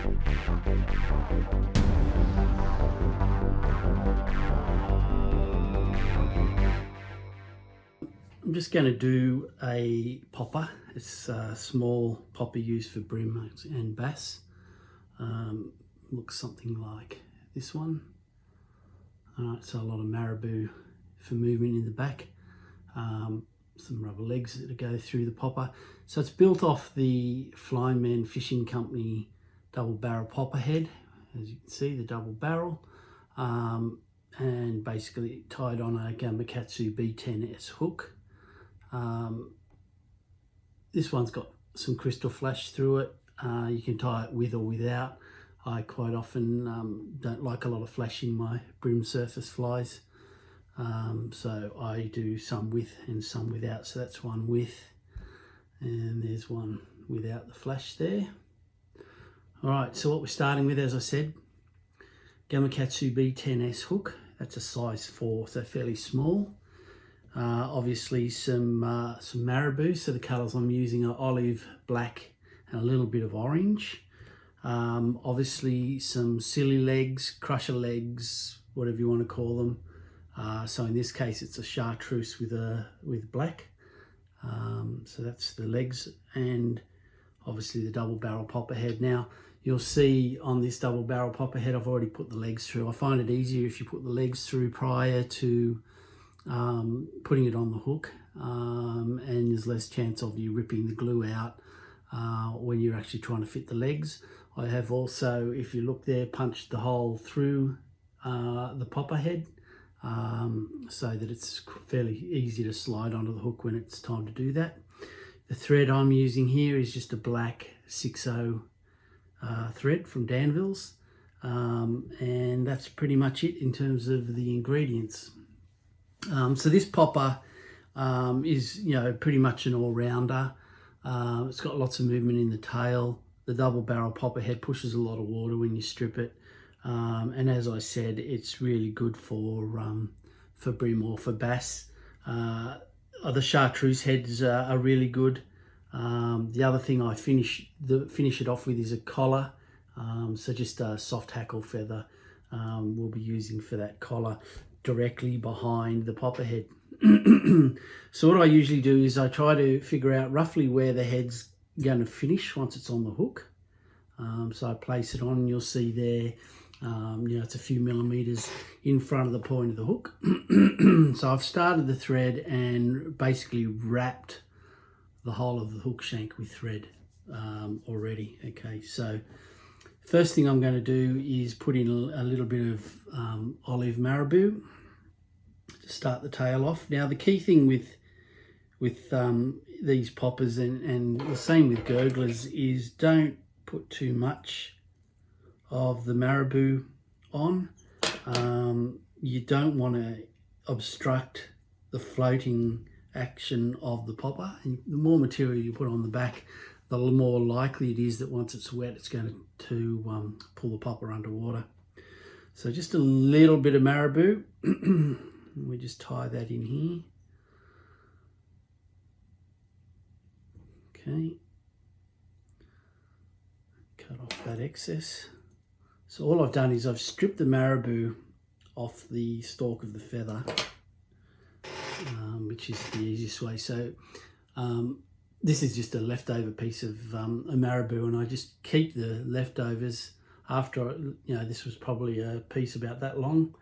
I'm just going to do a popper. It's a small popper used for brim and bass. Looks something like this one. Alright, so a lot of marabou for movement in the back. Some rubber legs that go through the popper. So it's built off the Flying Man Fishing Company double barrel popper head. As you can see, the double barrel. And basically tied on a Gamakatsu B10S hook. This one's got some crystal flash through it. You can tie it with or without. I quite often don't like a lot of flash in my brim surface flies, so I do some with and some without. So that's one with, and there's one without the flash there. All right, so what we're starting with, as I said, Gamakatsu B10S hook. That's a size 4, so fairly small. Obviously some marabou, so the colours I'm using are olive, black and a little bit of orange. Obviously some silly legs, crusher legs, whatever you want to call them. So in this case it's a chartreuse with black. So that's the legs, and obviously the double barrel popper head. Now you'll see on this double barrel popper head I've already put the legs through. I find it easier if you put the legs through prior to putting it on the hook, and there's less chance of you ripping the glue out when you're actually trying to fit the legs. I have also, if you look there, punched the hole through the popper head so that it's fairly easy to slide onto the hook when it's time to do that. The thread I'm using here is just a black 6/0 thread from Danville's, and that's pretty much it in terms of the ingredients. So this popper is, pretty much an all-rounder. It's got lots of movement in the tail. The double barrel popper head pushes a lot of water when you strip it, and as I said, it's really good for brim or for bass. The chartreuse heads are really good. The other thing I finish it off with is a collar. So just a soft hackle feather we'll be using for that collar, directly behind the popper head. So what I usually do is I try to figure out roughly where the head's going to finish once it's on the hook. So I place it on, you'll see there, it's a few millimeters in front of the point of the hook. So I've started the thread and basically wrapped the whole of the hook shank with thread already. Okay, so first thing I'm going to do is put in a little bit of olive marabou to start the tail off. Now the key thing with these poppers and the same with gurglers is don't put too much of the marabou on. You don't want to obstruct the floating action of the popper, and the more material you put on the back, the more likely it is that once it's wet it's going to pull the popper underwater. So just a little bit of marabou. We just tie that in here. Okay, cut off that excess. So all I've done is I've stripped the marabou off the stalk of the feather, which is the easiest way. So this is just a leftover piece of a marabou, and I just keep the leftovers after, this was probably a piece about that long.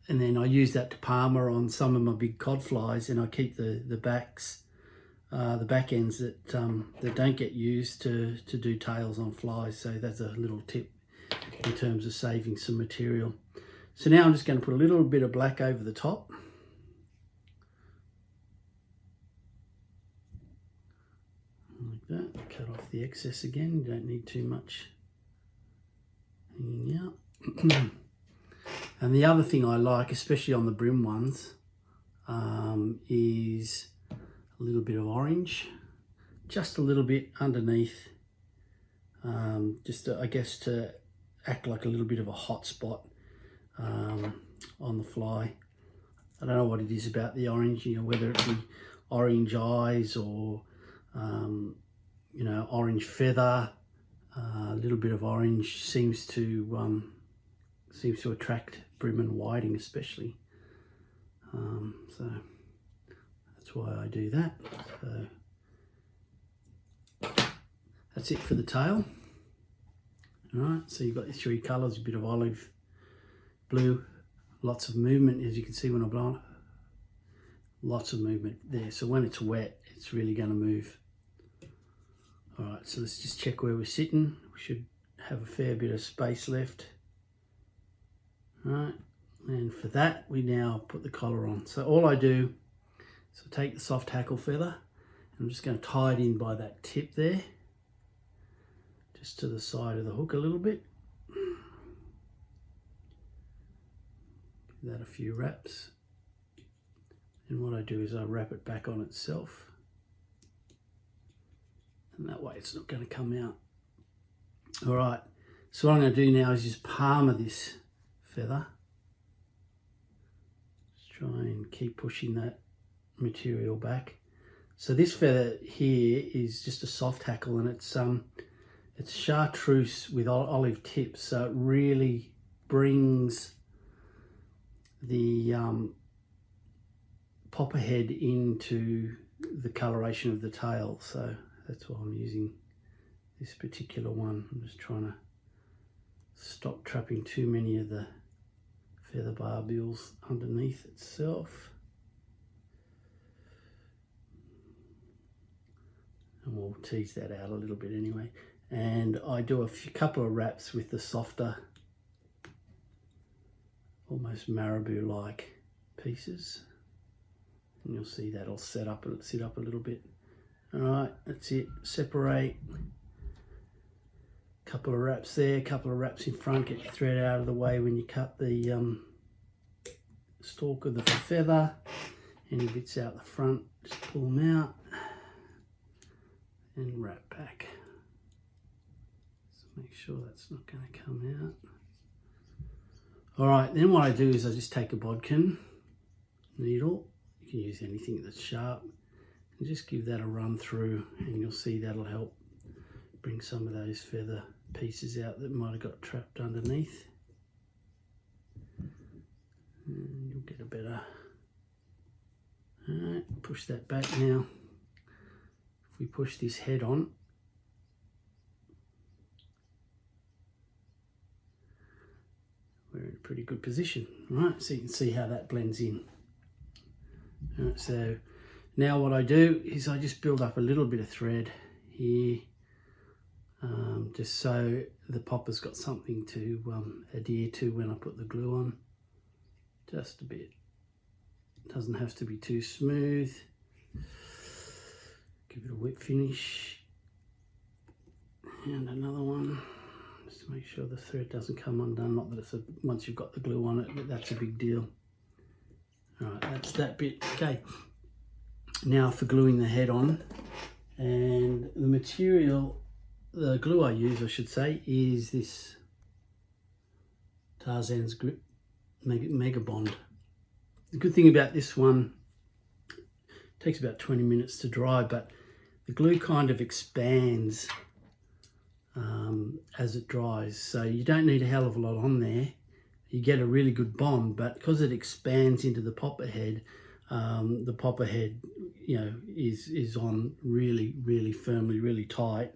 And then I use that to palmer on some of my big cod flies, and I keep the backs, the back ends that don't get used to do tails on flies. So that's a little tip in terms of saving some material. So now I'm just going to put a little bit of black over the top. Like that. Cut off the excess again. You don't need too much hanging out. And the other thing I like, especially on the brim ones, is a little bit of orange, just a little bit underneath, just to, I guess, to act like a little bit of a hot spot on the fly. I don't know what it is about the orange, whether it be orange eyes or orange feather. A little bit of orange seems to attract brim and whiting especially. So that's why I do that. So that's it for the tail. Alright, so you've got your three colours, a bit of olive, blue, lots of movement as you can see when I blow on it. Lots of movement there, so when it's wet it's really going to move. Alright, so let's just check where we're sitting. We should have a fair bit of space left. Alright, and for that we now put the collar on. So all I do is I take the soft hackle feather and I'm just going to tie it in by that tip there, just to the side of the hook a little bit. Give that a few wraps. And what I do is I wrap it back on itself. And that way it's not going to come out. Alright, so what I'm going to do now is just palmer this feather. Just try and keep pushing that material back. So this feather here is just a soft hackle, and it's chartreuse with olive tips, so it really brings the popper head into the coloration of the tail. So that's why I'm using this particular one. I'm just trying to stop trapping too many of the feather barbules underneath itself. And we'll tease that out a little bit anyway. And I do a couple of wraps with the softer, almost marabou-like pieces. And you'll see that'll sit up a little bit. Alright, that's it. Separate. Couple of wraps there, couple of wraps in front. Get your thread out of the way when you cut the stalk of the feather. Any bits out the front, just pull them out and wrap back. So make sure that's not going to come out. Alright, then what I do is I just take a bodkin needle. You can use anything that's sharp. And just give that a run through, and you'll see that'll help bring some of those feather pieces out that might have got trapped underneath. And you'll get a better... Alright, push that back now. If we push this head on, we're in a pretty good position. Right, so you can see how that blends in. Alright, so now what I do is I just build up a little bit of thread here, just so the popper's got something to adhere to when I put the glue on. Just a bit. Doesn't have to be too smooth. Give it a whip finish. And another one. Just to make sure the thread doesn't come undone. Not that it's once you've got the glue on it, that's a big deal. Alright, that's that bit. Okay. Now for gluing the head on, and the material, the glue I use, I should say, is this Tarzan's Grip Mega Bond. The good thing about this one, it takes about 20 minutes to dry, but the glue kind of expands as it dries, so you don't need a hell of a lot on there. You get a really good bond, but because it expands into the popper head, the popper head, you know, is on really firmly, really tight.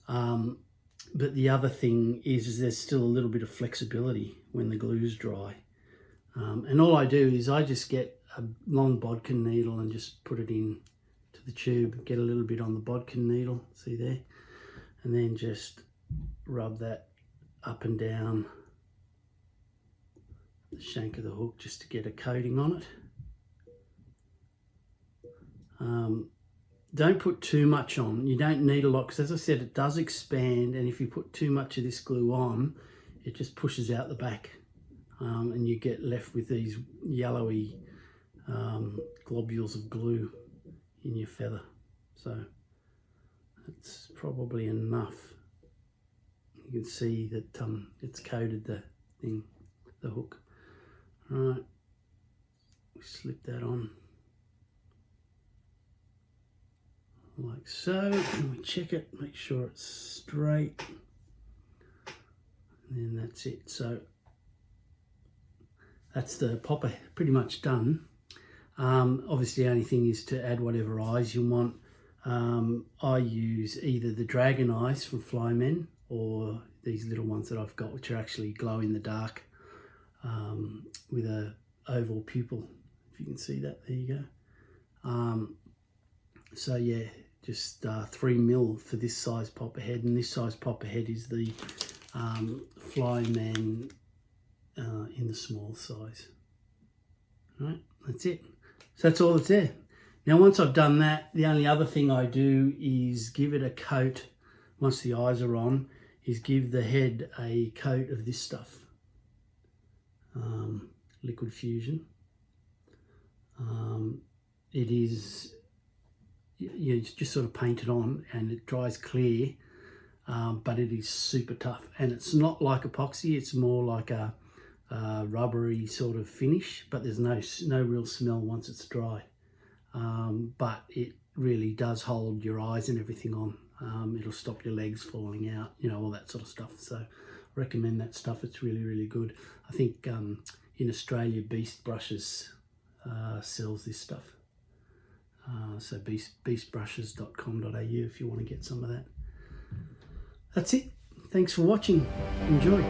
But the other thing is there's still a little bit of flexibility when the glue's dry. And all I do is I just get a long bodkin needle and just put it in to the tube, get a little bit on the bodkin needle, see there, and then just rub that up and down the shank of the hook just to get a coating on it. Don't put too much on. You don't need a lot, because as I said, it does expand, and if you put too much of this glue on, it just pushes out the back, and you get left with these yellowy globules of glue in your feather. So that's probably enough. You can see that it's coated the hook. All right, we slip that on like so, and we check it, make sure it's straight, and then that's it. So that's the popper pretty much done. Obviously the only thing is to add whatever eyes you want. I use either the dragon eyes from Flymen or these little ones that I've got, which are actually glow in the dark with a oval pupil, if you can see that. There you go. So yeah, just 3mm for this size popper head, and this size popper head is the Flyman in the small size. All right, that's it. So that's all that's there. Now once I've done that, the only other thing I do is give it a coat, once the eyes are on, is give the head a coat of this stuff, liquid fusion. It is, you just sort of paint it on and it dries clear, but it is super tough, and it's not like epoxy, it's more like a rubbery sort of finish, but there's no real smell once it's dry. But it really does hold your eyes and everything on. It'll stop your legs falling out, you know, all that sort of stuff. So I recommend that stuff. It's really, really good. I think in Australia, Beast Brushes sells this stuff. So beastbrushes.com.au if you want to get some of that. That's it. Thanks for watching. Enjoy.